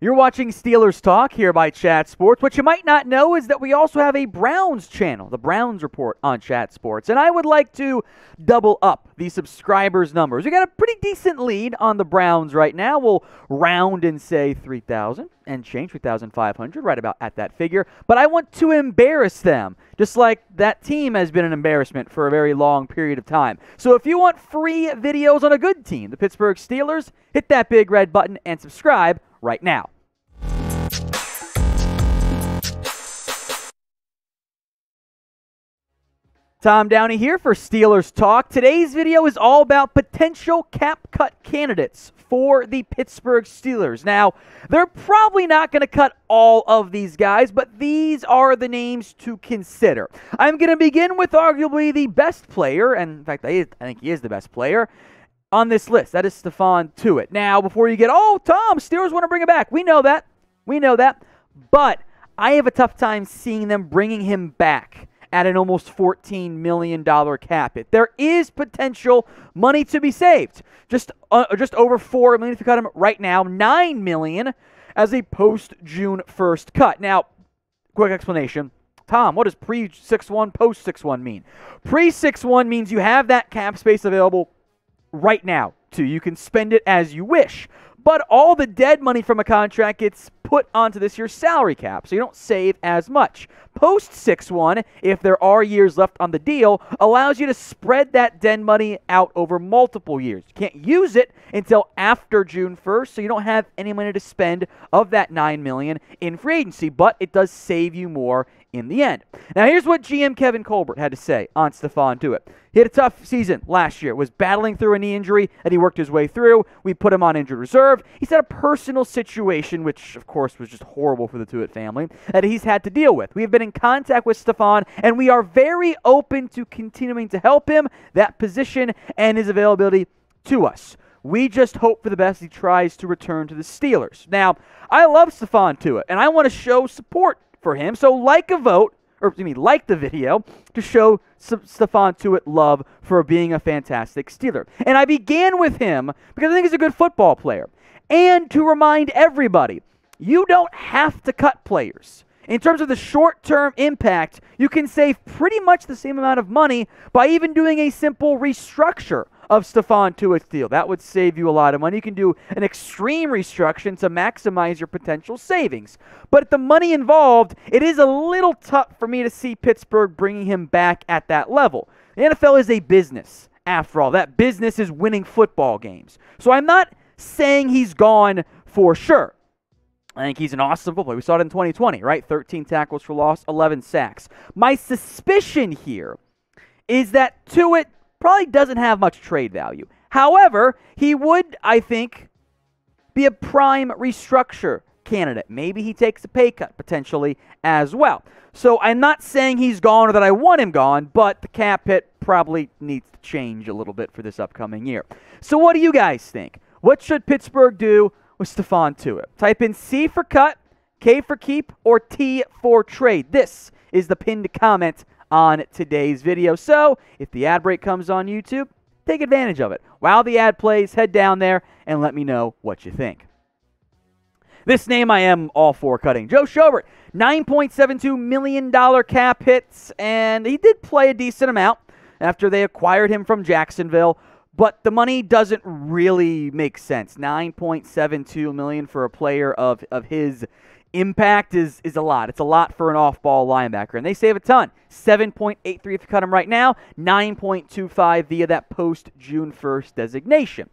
You're watching Steelers Talk here by Chat Sports. What you might not know is that we also have a Browns channel, the Browns Report on Chat Sports. And I would like to double up the subscribers numbers. We got a pretty decent lead on the Browns right now. We'll round and say 3,000 and change, 3,500, right about at that figure. But I want to embarrass them, just like that team has been an embarrassment for a very long period of time. So if you want free videos on a good team, the Pittsburgh Steelers, hit that big red button and subscribe right now. Tom Downey here for Steelers Talk. Today's video is all about potential cap cut candidates for the Pittsburgh Steelers. Now, they're probably not going to cut all of these guys, but these are the names to consider. I'm going to begin with arguably the best player, and in fact, I think he is the best player on this list. That is Stephon Tuitt. Now, before you get, oh, Tom, Steelers want to bring him back. We know that. But I have a tough time seeing them bringing him back at an almost $14 million cap hit. There is potential money to be saved. Just over $4 million if you cut him right now, $9 million as a post-June 1st cut. Now, quick explanation. Tom, what does pre-6-1, post-6-1 mean? Pre-6-1 means you have that cap space available right now, too. You can spend it as you wish. But all the dead money from a contract gets put onto this year's salary cap, so you don't save as much. Post 6-1, if there are years left on the deal, allows you to spread that dead money out over multiple years. You can't use it until after June 1st, so you don't have any money to spend of that $9 million in free agency, but it does save you more in the end. Now, here's what GM Kevin Colbert had to say on Stephon Tuitt. He had a tough season last year, was battling through a knee injury that he worked his way through. We put him on injured reserve. He's had a personal situation, which, of course, was just horrible for the Tuitt family, that he's had to deal with. We have been in contact with Stephon, and we are very open to continuing to help him, that position, and his availability to us. We just hope for the best as he tries to return to the Steelers. Now, I love Stephon Tuitt, and I want to show support for him, so like the video to show Stephon Tuitt love for being a fantastic Steeler. And I began with him because I think he's a good football player. And to remind everybody, you don't have to cut players. In terms of the short-term impact, you can save pretty much the same amount of money by even doing a simple restructure of Stephon Tuitt's deal. That would save you a lot of money. You can do an extreme restructuring to maximize your potential savings. But the money involved, it is a little tough for me to see Pittsburgh bringing him back at that level. The NFL is a business, after all. That business is winning football games. So I'm not saying he's gone for sure. I think he's an awesome football player. We saw it in 2020, right? 13 tackles for loss, 11 sacks. My suspicion here is that Tuitt probably doesn't have much trade value. However, he would, I think, be a prime restructure candidate. Maybe he takes a pay cut potentially as well. So I'm not saying he's gone or that I want him gone, but the cap hit probably needs to change a little bit for this upcoming year. So what do you guys think? What should Pittsburgh do with Stephon Tuitt? Type in C for cut, K for keep, or T for trade. This is the pinned comment on today's video. So if the ad break comes on YouTube, take advantage of it. While the ad plays, head down there and let me know what you think. This name I am all for cutting. Joe Schobert, $9.72 million cap hits, and he did play a decent amount after they acquired him from Jacksonville, but the money doesn't really make sense. $9.72 million for a player of his impact is a lot. It's a lot for an off-ball linebacker, and they save a ton. 7.83 if you cut him right now, 9.25 via that post-June 1st designation.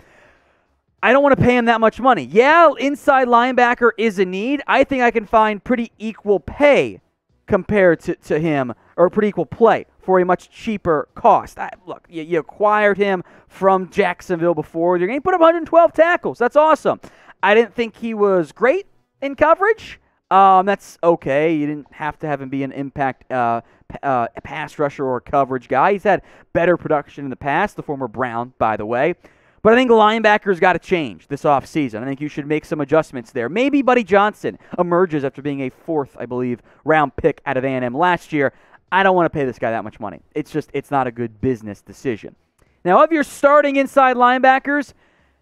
I don't want to pay him that much money. Yeah, inside linebacker is a need. I think I can find pretty equal pay compared to him, or pretty equal play for a much cheaper cost. Look, you acquired him from Jacksonville before. You're going to put up 112 tackles. That's awesome. I didn't think he was great in coverage. That's okay. You didn't have to have him be an impact pass rusher or coverage guy. He's had better production in the past, the former Brown, by the way. But I think linebackers got to change this offseason. I think you should make some adjustments there. Maybe Buddy Johnson emerges after being a fourth, I believe, round pick out of A&M last year. I don't want to pay this guy that much money. It's not a good business decision. Now, of your starting inside linebackers,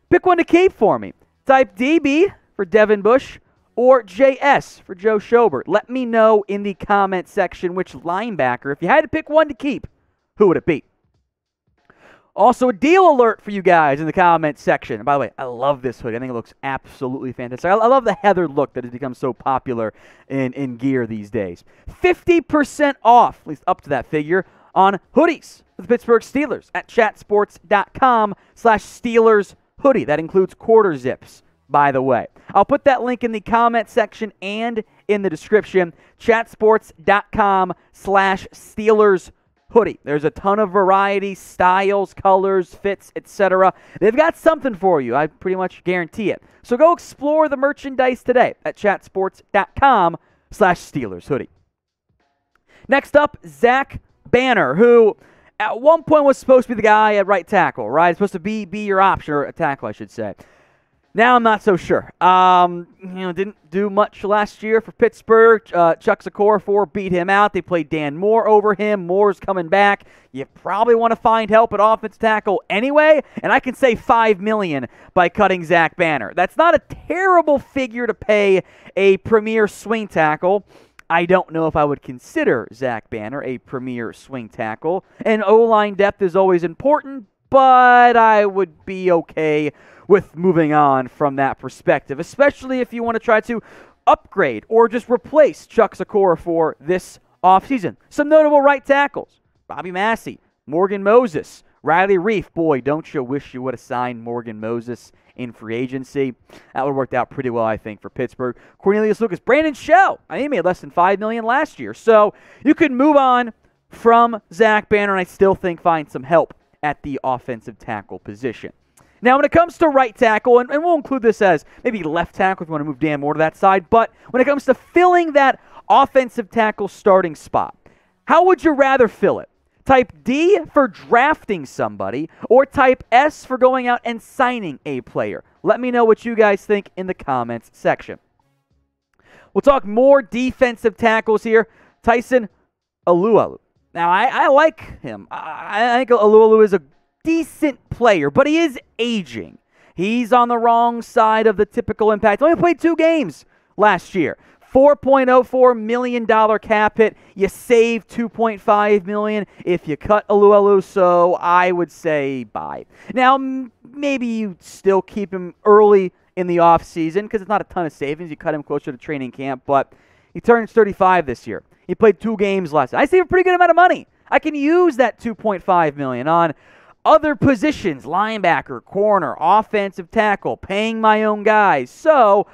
pick one to keep for me. Type DB for Devin Bush or JS for Joe Schobert? Let me know in the comment section which linebacker, if you had to pick one to keep, who would it be? Also, a deal alert for you guys in the comment section. And by the way, I love this hoodie. I think it looks absolutely fantastic. I love the heather look that has become so popular in gear these days. 50% off, at least up to that figure, on hoodies for the Pittsburgh Steelers at chatsports.com/Steelers hoodie. That includes quarter zips, by the way. I'll put that link in the comment section and in the description. chatsports.com/Steelers hoodie. There's a ton of variety, styles, colors, fits, etc. They've got something for you. I pretty much guarantee it. So go explore the merchandise today at chatsports.com/Steelers hoodie. Next up, Zach Banner, who at one point was supposed to be the guy at right tackle, right? Supposed to be your option, or a tackle, I should say. Now I'm not so sure. Didn't do much last year for Pittsburgh. Chuck Okorafor beat him out. They played Dan Moore over him. Moore's coming back. You probably want to find help at offensive tackle anyway, and I can save $5 million by cutting Zach Banner. That's not a terrible figure to pay a premier swing tackle. I don't know if I would consider Zach Banner a premier swing tackle. And O-line depth is always important, but I would be okay with moving on from that perspective, especially if you want to try to upgrade or just replace Chuck Okorafor this offseason. Some notable right tackles: Bobby Massey, Morgan Moses, Riley Reif. Boy, don't you wish you would have signed Morgan Moses in free agency. That would have worked out pretty well, I think, for Pittsburgh. Cornelius Lucas, Brandon Shell. He made less than $5 million last year. So you could move on from Zach Banner, and I still think find some help at the offensive tackle position. Now, when it comes to right tackle, and we'll include this as maybe left tackle if you want to move Dan Moore to that side, but when it comes to filling that offensive tackle starting spot, how would you rather fill it? Type D for drafting somebody, or type S for going out and signing a player? Let me know what you guys think in the comments section. We'll talk more defensive tackles here. Tyson Alualu. Now, I like him. I think Alualu is a decent player, but he is aging. He's on the wrong side of the typical impact. Only played 2 games last year. $4.04 million cap hit. You save $2.5 million if you cut Alualu, so I would say bye. Now, maybe you still keep him early in the offseason because it's not a ton of savings. You cut him closer to training camp, but he turns 35 this year. He played 2 games last year. I save a pretty good amount of money. I can use that $2.5 million on other positions: linebacker, corner, offensive tackle, paying my own guys. So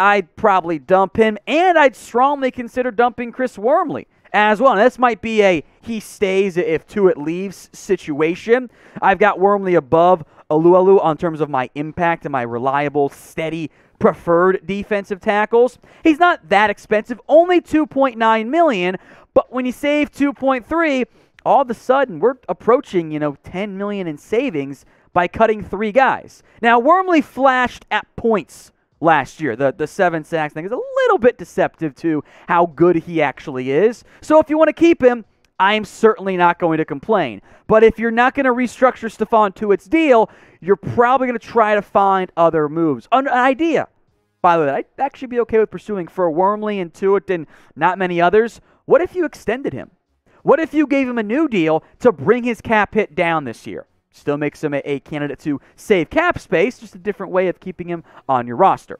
I'd probably dump him, and I'd strongly consider dumping Chris Wormley as well. Now, this might be a he stays if Tuitt leaves situation. I've got Wormley above Alualu on terms of my impact and my reliable, steady, preferred defensive tackles. He's not that expensive, only $2.9 million, but when you save $2.3, all of a sudden we're approaching, $10 million in savings by cutting 3 guys. Now, Wormley flashed at points last year. The 7 sacks thing is a little bit deceptive to how good he actually is. So if you want to keep him, I'm certainly not going to complain. But if you're not going to restructure Stephon Tuitt's deal, you're probably going to try to find other moves. An idea, by the way, I'd actually be okay with pursuing for Wormley and Tuitt and not many others. What if you extended him? What if you gave him a new deal to bring his cap hit down this year? Still makes him a candidate to save cap space, just a different way of keeping him on your roster.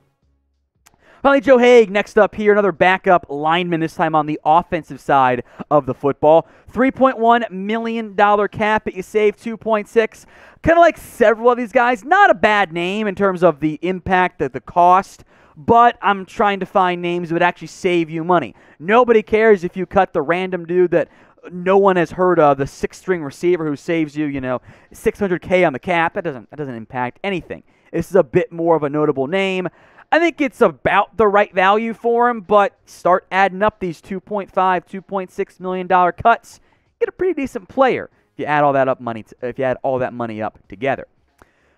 Finally, Joe Haeg next up here, another backup lineman, this time on the offensive side of the football. $3.1 million cap, but you save $2.6. Kind of like several of these guys. Not a bad name in terms of the impact, the cost, but I'm trying to find names that would actually save you money. Nobody cares if you cut the random dude that no one has heard of, the 6th-string receiver who saves you, $600K on the cap. That doesn't impact anything. This is a bit more of a notable name. I think it's about the right value for him, but start adding up these $2.5, $2.6 million cuts, get a pretty decent player if you add all that money up together.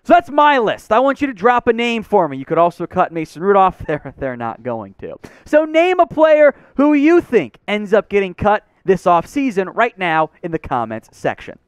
So that's my list. I want you to drop a name for me. You could also cut Mason Rudolph. They're not going to. So name a player who you think ends up getting cut this offseason right now in the comments section.